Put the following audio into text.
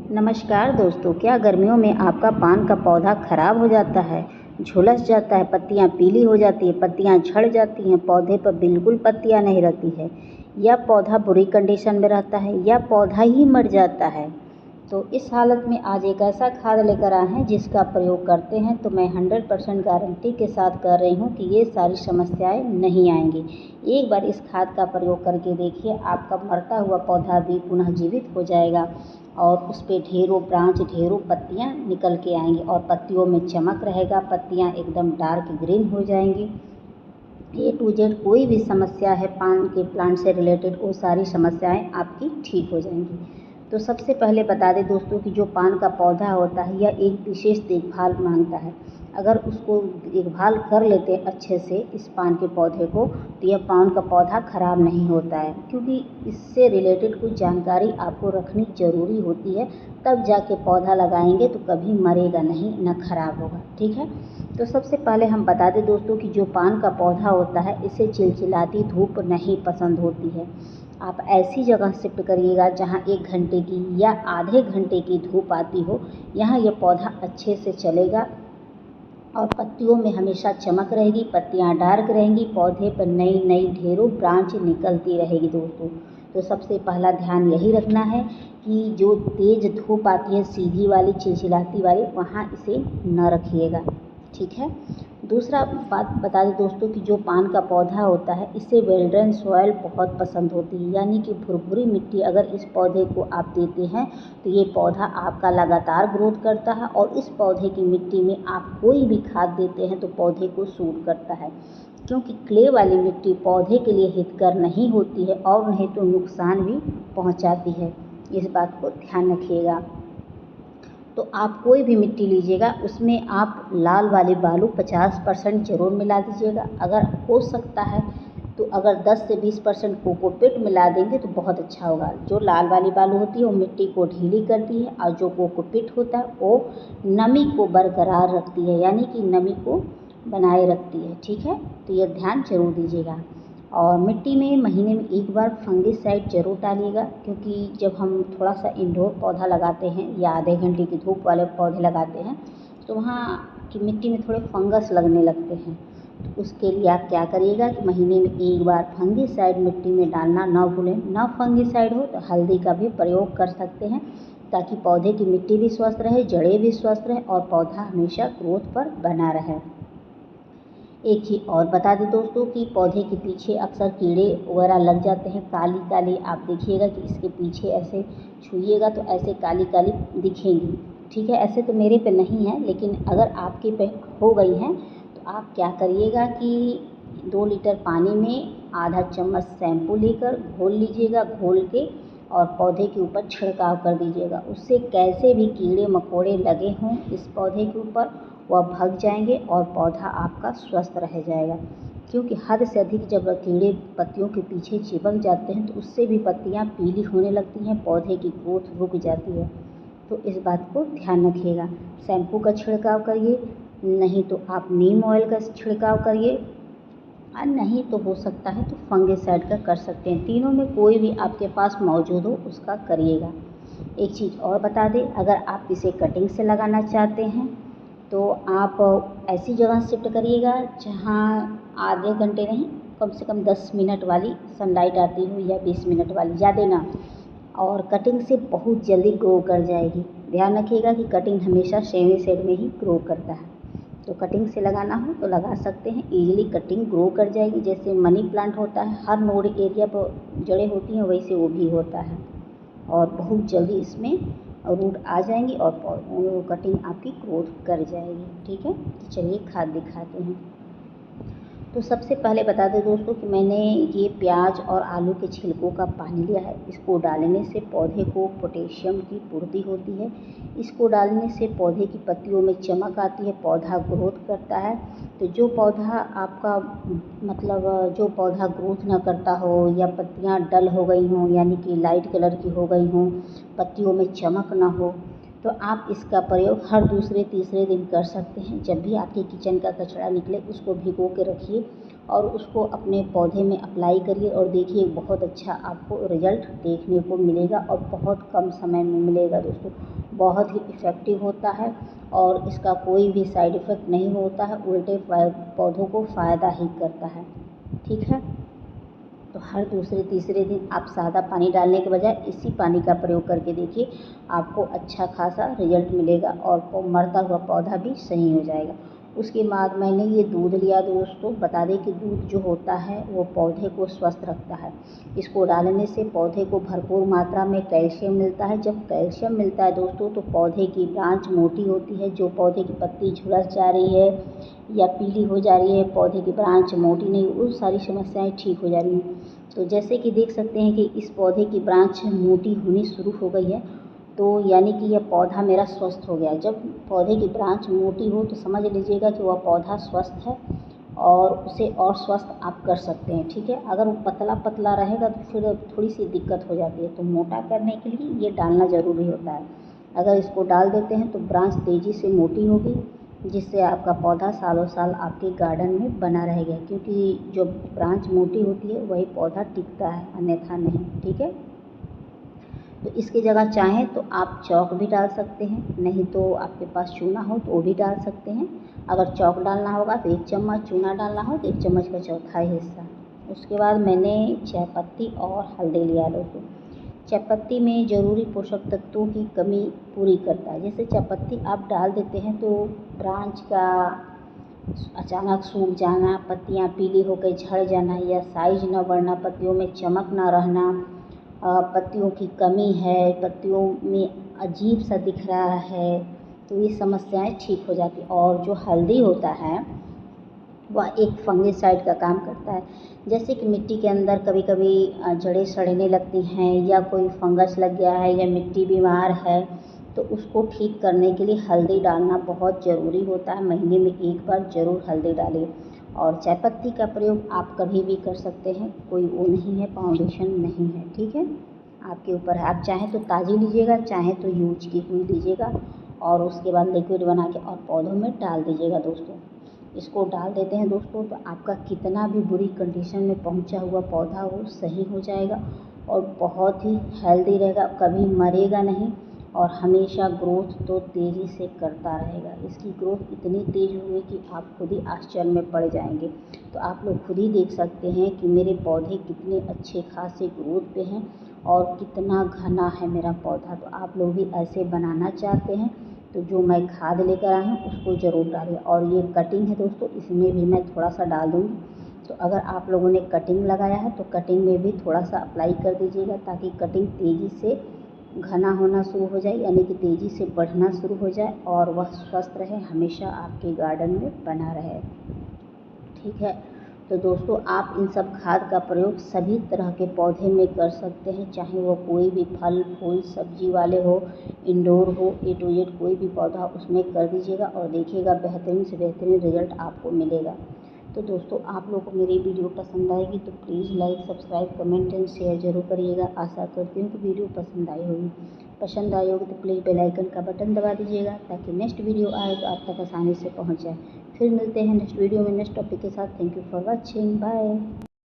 नमस्कार दोस्तों, क्या गर्मियों में आपका पान का पौधा खराब हो जाता है, झुलस जाता है, पत्तियां पीली हो जाती है, पत्तियां झड़ जाती हैं, पौधे पर बिल्कुल पत्तियां नहीं रहती है, या पौधा बुरी कंडीशन में रहता है, या पौधा ही मर जाता है? तो इस हालत में आज एक ऐसा खाद लेकर आए हैं जिसका प्रयोग करते हैं तो मैं 100% गारंटी के साथ कह रही हूँ कि ये सारी समस्याएं नहीं आएंगी। एक बार इस खाद का प्रयोग करके देखिए, आपका मरता हुआ पौधा भी पुनः जीवित हो जाएगा और उस पर ढेरों ब्रांच, ढेरों पत्तियां निकल के आएंगी और पत्तियों में चमक रहेगा, पत्तियां एकदम डार्क ग्रीन हो जाएंगी। A to Z कोई भी समस्या है पान के प्लांट से रिलेटेड, वो सारी समस्याएं आपकी ठीक हो जाएंगी। तो सबसे पहले बता दें दोस्तों कि जो पान का पौधा होता है यह एक विशेष देखभाल मांगता है। अगर उसको देखभाल कर लेते हैं अच्छे से इस पान के पौधे को, तो यह पान का पौधा खराब नहीं होता है, क्योंकि इससे रिलेटेड कुछ जानकारी आपको रखनी ज़रूरी होती है, तब जाके पौधा लगाएंगे तो कभी मरेगा नहीं, न खराब होगा। ठीक है, तो सबसे पहले हम बता दें दोस्तों कि जो पान का पौधा होता है इसे चिलचिलाती धूप नहीं पसंद होती है। आप ऐसी जगह शिफ्ट करिएगा जहां 1 घंटे की या आधे घंटे की धूप आती हो, यहाँ यह पौधा अच्छे से चलेगा और पत्तियों में हमेशा चमक रहेगी, पत्तियां डार्क रहेंगी, पौधे पर नई नई ढेरों ब्रांच निकलती रहेगी दोस्तों। तो सबसे पहला ध्यान यही रखना है कि जो तेज़ धूप आती है, सीधी वाली चिलचिलाती वाली, वहाँ इसे न रखिएगा। ठीक है, दूसरा बात बता दें दोस्तों कि जो पान का पौधा होता है इसे वेल्ड्रन सॉइल बहुत पसंद होती है, यानी कि भुरभुरी मिट्टी अगर इस पौधे को आप देते हैं तो ये पौधा आपका लगातार ग्रोथ करता है और इस पौधे की मिट्टी में आप कोई भी खाद देते हैं तो पौधे को सूट करता है, क्योंकि क्ले वाली मिट्टी पौधे के लिए हितकर नहीं होती है और नहीं तो नुकसान भी पहुंचाती है। इस बात को ध्यान रखिएगा। तो आप कोई भी मिट्टी लीजिएगा उसमें आप लाल वाली बालू 50% ज़रूर मिला दीजिएगा। अगर हो सकता है तो अगर 10 से 20% कोकोपीट मिला देंगे तो बहुत अच्छा होगा। जो लाल वाली बालू होती है वो मिट्टी को ढीली करती है और जो कोकोपीट होता है वो नमी को बरकरार रखती है, यानी कि नमी को बनाए रखती है। ठीक है, तो यह ध्यान जरूर दीजिएगा। और मिट्टी में महीने में एक बार फंगिसाइड ज़रूर डालिएगा, क्योंकि जब हम थोड़ा सा इंडोर पौधा लगाते हैं या आधे घंटे की धूप वाले पौधे लगाते हैं तो वहाँ की मिट्टी में थोड़े फंगस लगने लगते हैं। तो उसके लिए आप क्या करिएगा कि महीने में एक बार फंगिसाइड मिट्टी में डालना ना भूलें। ना फंगिसाइड हो तो हल्दी का भी प्रयोग कर सकते हैं, ताकि पौधे की मिट्टी भी स्वस्थ रहे, जड़ें भी स्वस्थ रहे और पौधा हमेशा ग्रोथ पर बना रहे। एक चीज़ और बता दें दोस्तों कि पौधे के पीछे अक्सर कीड़े वगैरह लग जाते हैं, काली काली। आप देखिएगा कि इसके पीछे ऐसे छुइएगा तो ऐसे काली काली दिखेंगी। ठीक है, ऐसे तो मेरे पे नहीं है, लेकिन अगर आपके पे हो गई हैं तो आप क्या करिएगा कि 2 लीटर पानी में आधा चम्मच शैम्पू लेकर घोल लीजिएगा, घोल के और पौधे के ऊपर छिड़काव कर दीजिएगा। उससे कैसे भी कीड़े मकोड़े लगे हों इस पौधे के ऊपर वह भाग जाएंगे और पौधा आपका स्वस्थ रह जाएगा, क्योंकि हद से अधिक जब कीड़े पत्तियों के पीछे चिपक जाते हैं तो उससे भी पत्तियां पीली होने लगती हैं, पौधे की ग्रोथ रुक जाती है। तो इस बात को ध्यान रखिएगा। शैम्पू का छिड़काव करिए, नहीं तो आप नीम ऑयल का छिड़काव करिए, और नहीं तो हो सकता है तो फंगिसाइड का कर सकते हैं। तीनों में कोई भी आपके पास मौजूद हो उसका करिएगा। एक चीज़ और बता दें, अगर आप इसे कटिंग से लगाना चाहते हैं तो आप ऐसी जगह शिफ्ट करिएगा जहाँ आधे घंटे नहीं, कम से कम 10 मिनट वाली सनलाइट आती हो या 20 मिनट वाली, ज़्यादा ना। और कटिंग से बहुत जल्दी ग्रो कर जाएगी। ध्यान रखिएगा कि कटिंग हमेशा सेमी शेड में ही ग्रो करता है। तो कटिंग से लगाना हो तो लगा सकते हैं, ईजिली कटिंग ग्रो कर जाएगी। जैसे मनी प्लांट होता है, हर नोड एरिया पर जड़ें होती हैं, वैसे वो भी होता है और बहुत जल्दी इसमें रूट आ जाएंगी और कटिंग आपकी ग्रोथ कर जाएगी। ठीक है, तो चलिए खाद दिखाते हैं। तो सबसे पहले बता दें दोस्तों कि मैंने ये प्याज और आलू के छिलकों का पानी लिया है। इसको डालने से पौधे को पोटेशियम की पूर्ति होती है। इसको डालने से पौधे की पत्तियों में चमक आती है, पौधा ग्रोथ करता है। तो जो पौधा आपका जो पौधा ग्रोथ ना करता हो या पत्तियां डल हो गई हों, यानी कि लाइट कलर की हो गई हों, पत्तियों में चमक ना हो, तो आप इसका प्रयोग हर दूसरे तीसरे दिन कर सकते हैं। जब भी आपके किचन का कचरा निकले उसको भिगो के रखिए और उसको अपने पौधे में अप्लाई करिए और देखिए बहुत अच्छा आपको रिजल्ट देखने को मिलेगा और बहुत कम समय में मिलेगा दोस्तों। बहुत ही इफ़ेक्टिव होता है और इसका कोई भी साइड इफ़ेक्ट नहीं होता है, उल्टे पौधों को फ़ायदा ही करता है। ठीक है, तो हर दूसरे तीसरे दिन आप सादा पानी डालने के बजाय इसी पानी का प्रयोग करके देखिए, आपको अच्छा खासा रिजल्ट मिलेगा और मरता हुआ पौधा भी सही हो जाएगा। उसके बाद मैंने ये दूध लिया दोस्तों। बता दें कि दूध जो होता है वो पौधे को स्वस्थ रखता है। इसको डालने से पौधे को भरपूर मात्रा में कैल्शियम मिलता है। जब कैल्शियम मिलता है दोस्तों तो पौधे की ब्रांच मोटी होती है। जो पौधे की पत्ती झुलस जा रही है या पीली हो जा रही है, पौधे की ब्रांच मोटी नहीं, वो सारी समस्याएं ठीक हो जा रही हैं। तो जैसे कि देख सकते हैं कि इस पौधे की ब्रांच मोटी होनी शुरू हो गई है, तो यानी कि यह पौधा मेरा स्वस्थ हो गया। जब पौधे की ब्रांच मोटी हो तो समझ लीजिएगा कि वह पौधा स्वस्थ है और उसे और स्वस्थ आप कर सकते हैं। ठीक है, अगर वो पतला पतला रहेगा तो फिर थोड़ी सी दिक्कत हो जाती है। तो मोटा करने के लिए ये डालना ज़रूरी होता है। अगर इसको डाल देते हैं तो ब्रांच तेज़ी से मोटी होगी, जिससे आपका पौधा सालों साल आपके गार्डन में बना रहेगा, क्योंकि जो ब्रांच मोटी होती है वही पौधा टिकता है, अन्यथा नहीं। ठीक है, तो इसकी जगह चाहें तो आप चौक भी डाल सकते हैं, नहीं तो आपके पास चूना हो तो वो भी डाल सकते हैं। अगर चौक डालना होगा तो 1 चम्मच, चूना डालना हो तो 1 चम्मच का चौथाई हिस्सा। उसके बाद मैंने चाय पत्ती और हल्दी लिया दोस्तों। चाय पत्ती में ज़रूरी पोषक तत्वों की कमी पूरी करता है। जैसे चाय पत्ती आप डाल देते हैं तो ब्रांच का अचानक सूख जाना, पत्तियां पीली होकर झड़ जाना या साइज न बढ़ना, पत्तियों में चमक न रहना, पत्तियों की कमी है, पत्तियों में अजीब सा दिख रहा है, तो ये समस्याएं ठीक हो जाती। और जो हल्दी होता है वह एक फंगिसाइड का काम करता है। जैसे कि मिट्टी के अंदर कभी कभी जड़ें सड़ने लगती हैं या कोई फंगस लग गया है या मिट्टी बीमार है, तो उसको ठीक करने के लिए हल्दी डालना बहुत ज़रूरी होता है। महीने में 1 बार ज़रूर हल्दी डालिए। और चाय पत्ती का प्रयोग आप कभी भी कर सकते हैं, कोई वो नहीं है, फाउंडेशन नहीं है। ठीक है, आपके ऊपर है। आप चाहें तो ताज़ी लीजिएगा, चाहें तो यूज की हुई लीजिएगा और उसके बाद लिक्विड बना के और पौधों में डाल दीजिएगा दोस्तों। इसको डाल देते हैं दोस्तों तो आपका कितना भी बुरी कंडीशन में पहुंचा हुआ पौधा हो सही हो जाएगा और बहुत ही हेल्दी रहेगा, कभी मरेगा नहीं और हमेशा ग्रोथ तो तेज़ी से करता रहेगा। इसकी ग्रोथ इतनी तेज़ होगी कि आप खुद ही आश्चर्य में पड़ जाएंगे। तो आप लोग खुद ही देख सकते हैं कि मेरे पौधे कितने अच्छे खासे ग्रोथ पे हैं और कितना घना है मेरा पौधा। तो आप लोग भी ऐसे बनाना चाहते हैं तो जो मैं खाद लेकर आई हूँ उसको ज़रूर डालें। और ये कटिंग है दोस्तों, इसमें भी मैं थोड़ा सा डाल दूँगी। तो अगर आप लोगों ने कटिंग लगाया है तो कटिंग में भी थोड़ा सा अप्लाई कर दीजिएगा, ताकि कटिंग तेज़ी से घना होना शुरू हो जाए, यानी कि तेज़ी से बढ़ना शुरू हो जाए और वह स्वस्थ रहे, हमेशा आपके गार्डन में बना रहे। ठीक है, तो दोस्तों आप इन सब खाद का प्रयोग सभी तरह के पौधे में कर सकते हैं, चाहे वो कोई भी फल फूल सब्जी वाले हो, इंडोर हो, A to Z कोई भी पौधा उसमें कर दीजिएगा और देखिएगा बेहतरीन से बेहतरीन रिजल्ट आपको मिलेगा। तो दोस्तों आप लोगों को मेरी वीडियो पसंद आएगी तो please like subscribe comment and share जरूर करिएगा। आशा करती हूँ कि वीडियो पसंद आई होगी। पसंद आई होगी तो प्लीज़ बेल आइकन का बटन दबा दीजिएगा, ताकि नेक्स्ट वीडियो आए तो आप तक आसानी से पहुँच जाए। फिर मिलते हैं नेक्स्ट वीडियो में नेक्स्ट टॉपिक के साथ। Thank you for watching, bye.